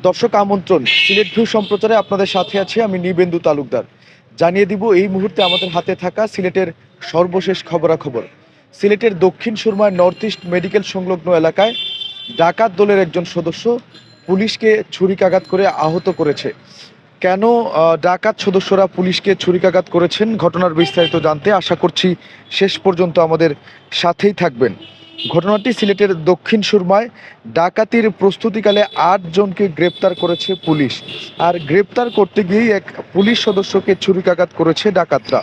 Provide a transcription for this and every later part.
দর্শক আমন্ত্রণ, সিলেট ভিউ সম্প্রচারে আপনাদের সাথে আছি আমি নিবেন্দু তালুকদার। জানিয়ে দিব এই মুহূর্তে আমাদের হাতে থাকা সিলেটের সর্বশেষ খবরাখবর। সিলেটের দক্ষিণ সুরমার নর্থ ইস্ট মেডিকেল সংলগ্ন এলাকায় ডাকাত দলের একজন সদস্য পুলিশকে ছুরিকাঘাত করে আহত করেছে। কেন ডাকাত সদস্যরা পুলিশকে ছুরিকাঘাত করেছেন, ঘটনার বিস্তারিত জানতে আশা করছি শেষ পর্যন্ত আমাদের সাথেই থাকবেন। ঘটনাটি সিলেটের দক্ষিণ সুরমায় ডাকাতির প্রস্তুতিকালে ৮ জনকে গ্রেপ্তার করেছে পুলিশ। আর গ্রেপ্তার করতে গিয়েই এক পুলিশ সদস্যকে ছুরিকাঘাত করেছে ডাকাতরা।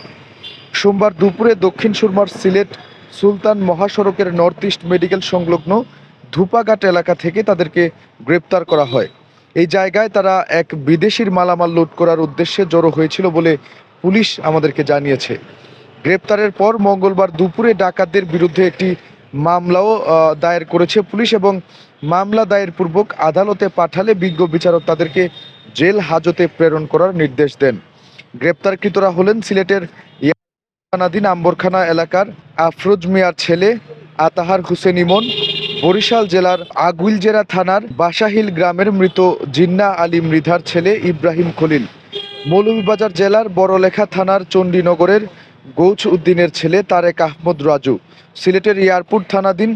সোমবার দুপুরে দক্ষিণ সুরমার সিলেট সুলতান মহাসড়কের নর্থ ইস্ট মেডিকেল সংলগ্ন ধুপাঘাট এলাকা থেকে তাদেরকে গ্রেপ্তার করা হয়। এই জায়গায় তারা এক বিদেশির মালামাল লুট করার উদ্দেশ্যে জড়ো হয়েছিল বলে পুলিশ আমাদেরকে জানিয়েছে। গ্রেপ্তারের পর মঙ্গলবার দুপুরে ডাকাতদের বিরুদ্ধে একটি মামলাও দায়ের করেছে পুলিশ এবং মামলা দায়ের পূর্বক আদালতে পাঠালে বিজ্ঞ বিচারক তাদেরকে জেল হাজতে প্রেরণ করার নির্দেশ দেন। গ্রেপ্তারকৃতরা হলেন সিলেটের থানাধীন আম্বরখানা এলাকার আফরোজ মিয়ার ছেলে আতাহার হোসেন ইমন, বরিশাল জেলার আগুইলজেরা থানার বাসাহিল গ্রামের মৃত জিন্না আলী মৃধার ছেলে ইব্রাহিম খলিল, মৌলভীবাজার জেলার বড়লেখা থানার চণ্ডীনগরের গৌছ উদ্দিনের ছেলে তারেক আহমদ রাজু, সিলেটের এয়ারপোর্ট থানাধীন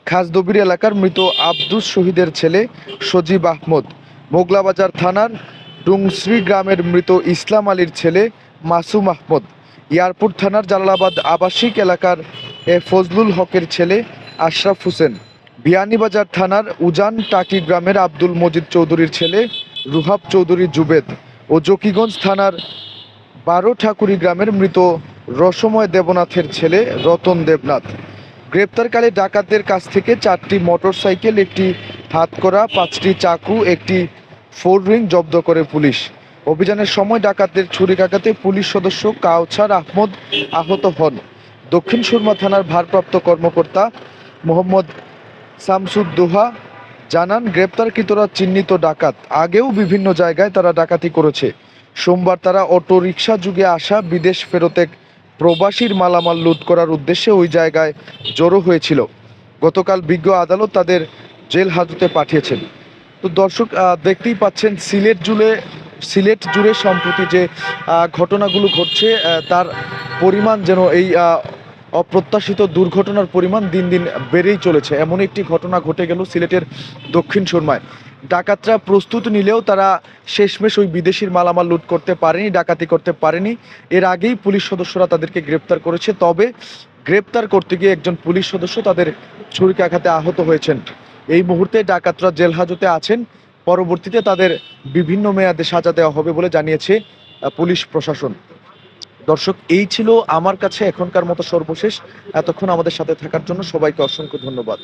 খাসদবির এলাকার মৃত আব্দুস শহীদের ছেলে সজীব আহমদ, মোগলাবাজার থানার ডুংশ্রী গ্রামের মৃত ইসলাম আলীর ছেলে মাসুম আহমদ, এয়ারপোর্ট থানার জালালাবাদ আবাসিক এলাকার ফজলুল হকের ছেলে আশরাফ হোসেন, বিয়ানীবাজার থানার উজান টাকি গ্রামের আব্দুল মজিদ চৌধুরীর ছেলে রুহাব চৌধুরী জুবেদ ও জকিগঞ্জ থানার ১২ ঠাকুরি গ্রামের মৃত রসময় দেবনাথের ছেলে রতন দেবনাথ। গ্রেপ্তারকালে ডাকাতদের কাছ থেকে 4টি মোটরসাইকেল, একটি হাতকড়া, 5টি চাকু, একটি 4 রিং জব্দ করে পুলিশ। অভিযানের সময় ডাকাতদের ছুরিকাঘাতে পুলিশ সদস্য কাউছার আহমদ আহত হন। দক্ষিণ সুরমা থানার ভারপ্রাপ্ত কর্মকর্তা মোহাম্মদ শামসুদ্দোহা জানান, গ্রেপ্তারকৃতরা চিহ্নিত ডাকাত, আগেও বিভিন্ন জায়গায় তারা ডাকাতি করেছে। সোমবার তারা অটো রিকশা যুগে আসা বিদেশ ফেরত এক প্রবাসীর মালামাল লুট করার উদ্দেশ্যে ওই জায়গায় জড়ো হয়েছিল। গতকাল বিজ্ঞ আদালত তাদের জেল হাজতে পাঠিয়েছেন। তো দর্শক দেখতেই পাচ্ছেন সিলেট জুড়ে সম্প্রতি যে ঘটনাগুলো ঘটছে তার পরিমাণ যেন এই অপ্রত্যাশিত দুর্ঘটনার পরিমাণ দিন দিন বেড়েই চলেছে। এমন একটি ঘটনা ঘটে গেল সিলেটের দক্ষিণ সুরমায়। ডাকাতরা প্রস্তুত নিলেও তারা শেষমেশ ওই বিদেশির মালামাল লুট করতে পারেনি, ডাকাতি করতে পারেনি। এর আগেই পুলিশ সদস্যরা তাদেরকে গ্রেপ্তার করেছে, তবে গ্রেপ্তার করতে গিয়ে একজন পুলিশ সদস্য তাদের ছুরিকাঘাতে আহত হয়েছেন। এই মুহূর্তে ডাকাতরা জেল হাজতে আছেন, পরবর্তীতে তাদের বিভিন্ন মেয়াদে সাজা দেওয়া হবে বলে জানিয়েছে পুলিশ প্রশাসন। দর্শক, এই ছিল আমার কাছে এখনকার মতো সর্বশেষ। এতক্ষণ আমাদের সাথে থাকার জন্য সবাইকে অসংখ্য ধন্যবাদ।